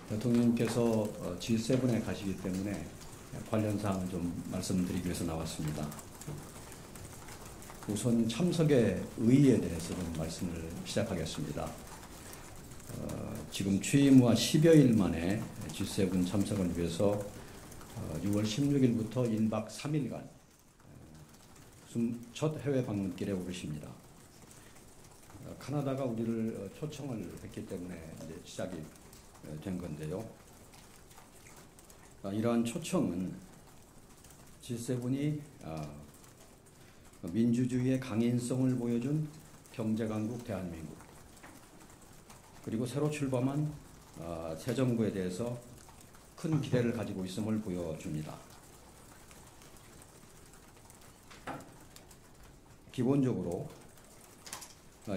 대통령께서 G7에 가시기 때문에 관련 사항을 좀 말씀드리기 위해서 나왔습니다. 우선 참석의 의의에 대해서 좀 말씀을 시작하겠습니다. 지금 취임 후 10여일 만에 G7 참석을 위해서 6월 16일부터 1박 3일간 첫 해외 방문길에 오르십니다. 캐나다가 우리를 초청을 했기 때문에 이제 시작이 된 건데요. 이러한 초청은 G7이 민주주의의 강인성을 보여준 경제강국 대한민국, 그리고 새로 출범한 새 정부에 대해서 큰 기대를 가지고 있음을 보여줍니다. 기본적으로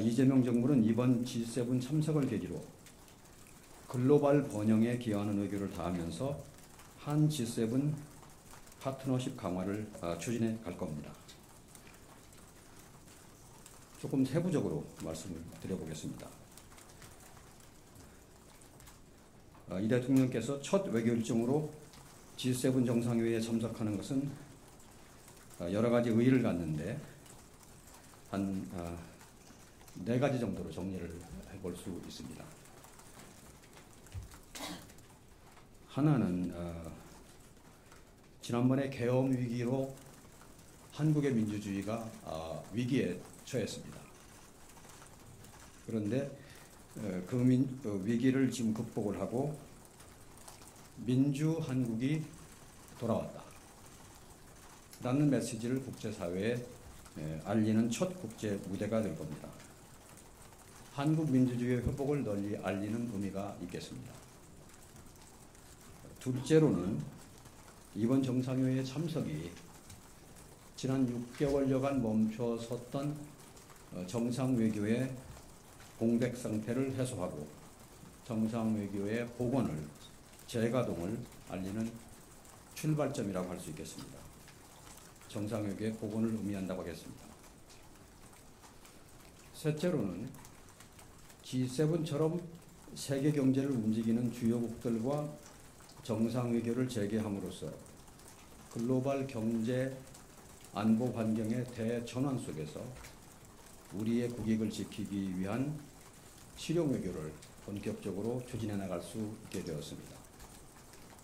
이재명 정부는 이번 G7 참석을 계기로 글로벌 번영에 기여하는 의교를 다하면서 한 G7 파트너십 강화를 추진해 갈 겁니다. 조금 세부적으로 말씀을 드려보겠습니다. 이 대통령께서 첫 외교 일정으로 G7 정상회의에 참석하는 것은 여러 가지 의의를 갖는데 한 4가지 정도로 정리를 해볼 수 있습니다. 하나는 지난번에 계엄 위기로 한국의 민주주의가 위기에 처했습니다. 그런데 그 위기를 지금 극복을 하고 민주 한국이 돌아왔다 라는 메시지를 국제사회에 알리는 첫 국제 무대가 될 겁니다. 한국 민주주의의 회복을 널리 알리는 의미가 있겠습니다. 둘째로는 이번 정상회의의 참석이 지난 6개월여간 멈춰섰던 정상외교의 공백 상태를 해소하고 정상외교의 복원을, 재가동을 알리는 출발점이라고 할 수 있겠습니다. 정상외교의 복원을 의미한다고 하겠습니다. 셋째로는 G7처럼 세계 경제를 움직이는 주요국들과 정상외교를 재개함으로써 글로벌 경제 안보 환경의 대전환 속에서 우리의 국익을 지키기 위한 실용외교를 본격적으로 추진해 나갈 수 있게 되었습니다.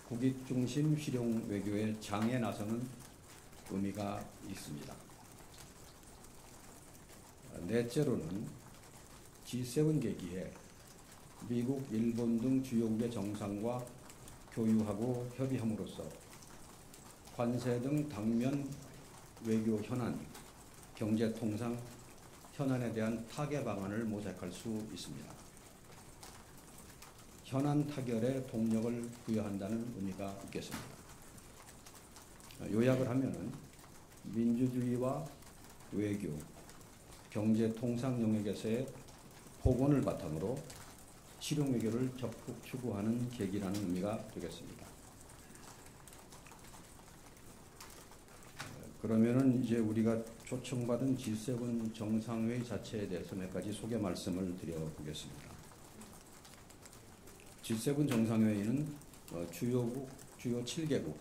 국익 중심 실용외교의 장에 나서는 의미가 있습니다. 넷째로는 G7 계기에 미국, 일본 등 주요국의 정상과 교유하고 협의함으로써 관세 등 당면 외교 현안, 경제 통상 현안에 대한 타개 방안을 모색할 수 있습니다. 현안 타결에 동력을 부여한다는 의미가 있겠습니다. 요약을 하면은 민주주의와 외교, 경제 통상 영역에서의 복원을 바탕으로 실용 외교를 적극 추구하는 계기라는 의미가 되겠습니다. 그러면은 이제 우리가 초청받은 G7 정상회의 자체에 대해서 몇 가지 소개 말씀을 드려보겠습니다. G7 정상회의는 주요 7개국,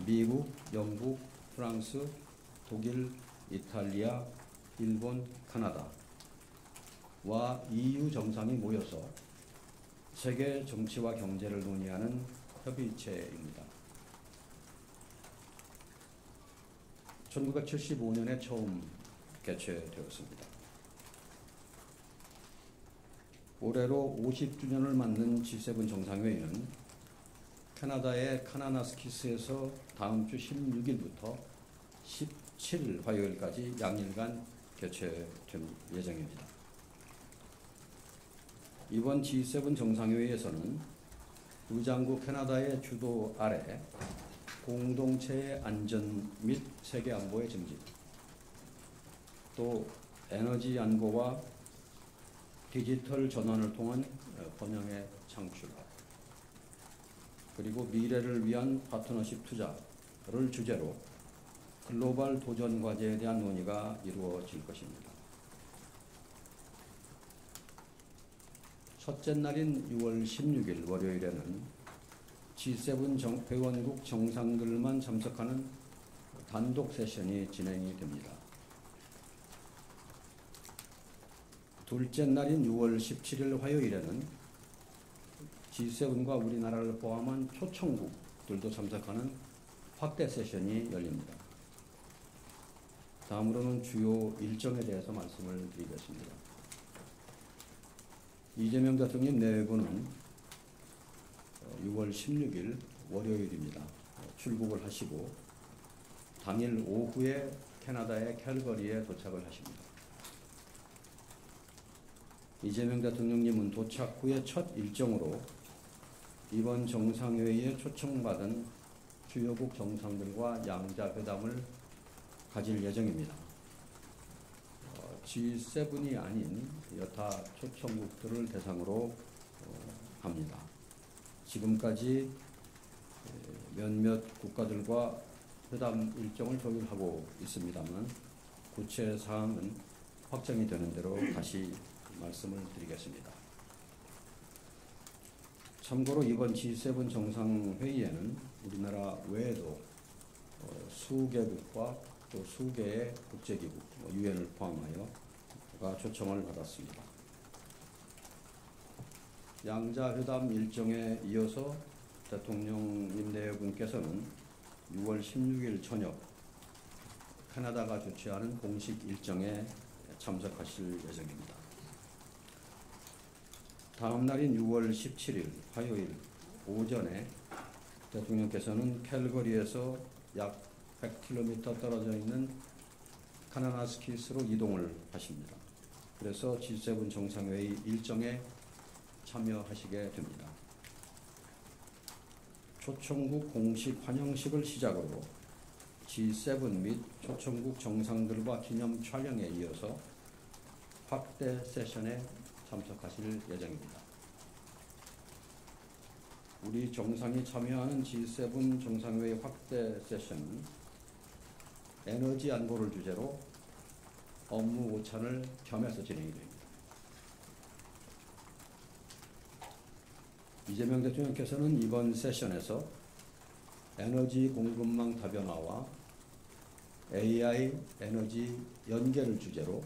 미국, 영국, 프랑스, 독일, 이탈리아, 일본, 캐나다와 EU 정상이 모여서 세계 정치와 경제를 논의하는 협의체입니다. 1975년에 처음 개최되었습니다. 올해로 50주년을 맞는 G7 정상회의는 캐나다의 카나나스키스에서 다음 주 16일부터 17일 화요일까지 양일간 개최될 예정입니다. 이번 G7 정상회의에서는 의장국 캐나다의 주도 아래 공동체의 안전 및 세계 안보의 증진, 또 에너지 안보와 디지털 전환을 통한 번영의 창출, 그리고 미래를 위한 파트너십 투자를 주제로 글로벌 도전 과제에 대한 논의가 이루어질 것입니다. 첫째 날인 6월 16일 월요일에는 G7 회원국 정상들만 참석하는 단독 세션이 진행이 됩니다. 둘째 날인 6월 17일 화요일에는 G7과 우리나라를 포함한 초청국들도 참석하는 확대 세션이 열립니다. 다음으로는 주요 일정에 대해서 말씀을 드리겠습니다. 이재명 대통령 내외부는 6월 16일 월요일입니다. 출국을 하시고 당일 오후에 캐나다의 캘거리에 도착을 하십니다. 이재명 대통령님은 도착 후에 첫 일정으로 이번 정상회의에 초청받은 주요국 정상들과 양자회담을 가질 예정입니다. G7이 아닌 여타 초청국들을 대상으로 합니다. 지금까지 몇몇 국가들과 회담 일정을 조율하고 있습니다만 구체 사항은 확정이 되는 대로 다시 말씀을 드리겠습니다. 참고로 이번 G7 정상회의에는 우리나라 외에도 수개국과 또 수개의 국제기구, 유엔을 포함하여가 초청을 받았습니다. 양자회담 일정에 이어서 대통령님 내외분께서는 6월 16일 저녁 캐나다가 주최하는 공식 일정에 참석하실 예정입니다. 다음 날인 6월 17일 화요일 오전에 대통령께서는 캘거리에서 약 100km 떨어져 있는 카나나스키스로 이동을 하십니다. 그래서 G7 정상회의 일정에 참여하시게 됩니다. 초청국 공식 환영식을 시작으로 G7 및 초청국 정상들과 기념 촬영에 이어서 확대 세션에 참석하실 예정입니다. 우리 정상이 참여하는 G7 정상회의 확대 세션은 에너지 안보를 주제로 업무 오찬을 겸해서 진행이 됩니다. 이재명 대통령께서는 이번 세션에서 에너지 공급망 다변화와 AI 에너지 연계를 주제로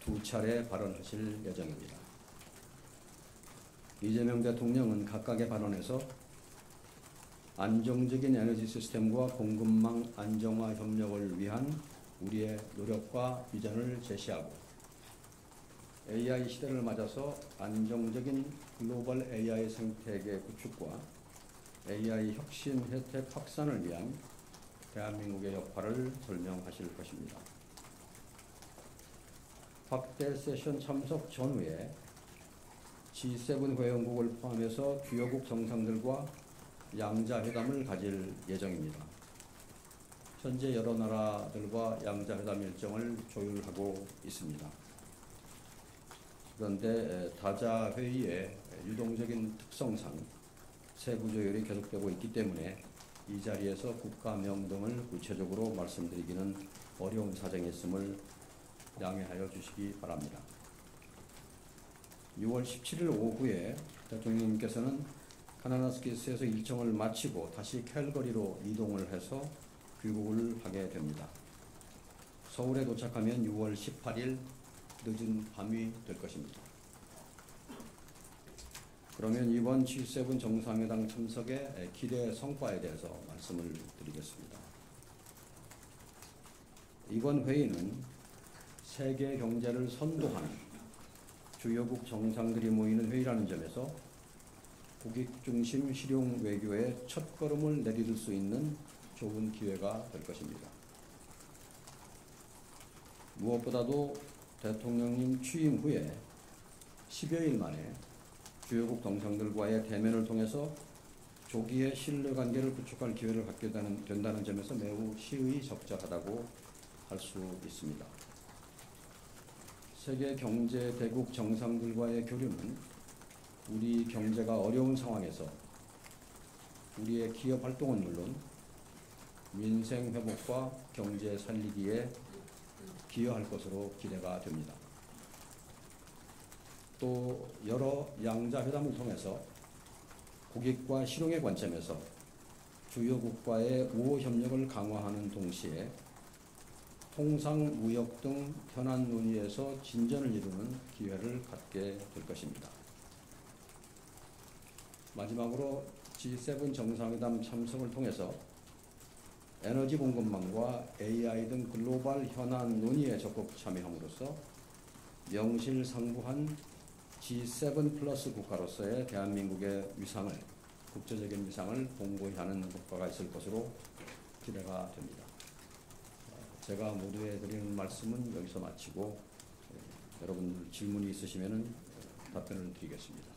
2차례 발언하실 예정입니다. 이재명 대통령은 각각의 발언에서 안정적인 에너지 시스템과 공급망 안정화 협력을 위한 우리의 노력과 비전을 제시하고 AI 시대를 맞아서 안정적인 글로벌 AI 생태계 구축과 AI 혁신 혜택 확산을 위한 대한민국의 역할을 설명하실 것입니다. 확대 세션 참석 전후에 G7 회원국을 포함해서 주요국 정상들과 양자회담을 가질 예정입니다. 현재 여러 나라들과 양자회담 일정을 조율하고 있습니다. 그런데 다자회의의 유동적인 특성상 세부 조율이 계속되고 있기 때문에 이 자리에서 국가명 등을 구체적으로 말씀드리기는 어려운 사정이 있음을 양해하여 주시기 바랍니다. 6월 17일 오후에 대통령님께서는 카나나스키스에서 일정을 마치고 다시 캘거리로 이동을 해서 귀국을 하게 됩니다. 서울에 도착하면 6월 18일 늦은 밤이 될 것입니다. 그러면 이번 G7 정상회담 참석의 기대 성과에 대해서 말씀을 드리겠습니다. 이번 회의는 세계 경제를 선도하는 주요국 정상들이 모이는 회의라는 점에서 국익 중심 실용 외교의 첫걸음을 내디딜 수 있는 좋은 기회가 될 것입니다. 무엇보다도 대통령님 취임 후에 10여일 만에 주요국 정상들과의 대면을 통해서 조기에 신뢰관계를 구축할 기회를 갖게 된다는 점에서 매우 시의적절하다고 할 수 있습니다. 세계 경제 대국 정상들과의 교류는 우리 경제가 어려운 상황에서 우리의 기업 활동은 물론 민생 회복과 경제 살리기에 기여할 것으로 기대가 됩니다. 또 여러 양자회담을 통해서 국익과 실용의 관점에서 주요국과의 우호 협력을 강화하는 동시에 통상, 무역 등 현안 논의에서 진전을 이루는 기회를 갖게 될 것입니다. 마지막으로 G7 정상회담 참석을 통해서 에너지 공급망과 AI 등 글로벌 현안 논의에 적극 참여함으로써 명실상부한 G7 플러스 국가로서의 대한민국의 위상을, 국제적인 위상을 공고히 하는 효과가 있을 것으로 기대가 됩니다. 제가 모두에 드리는 말씀은 여기서 마치고 여러분들 질문이 있으시면 답변을 드리겠습니다.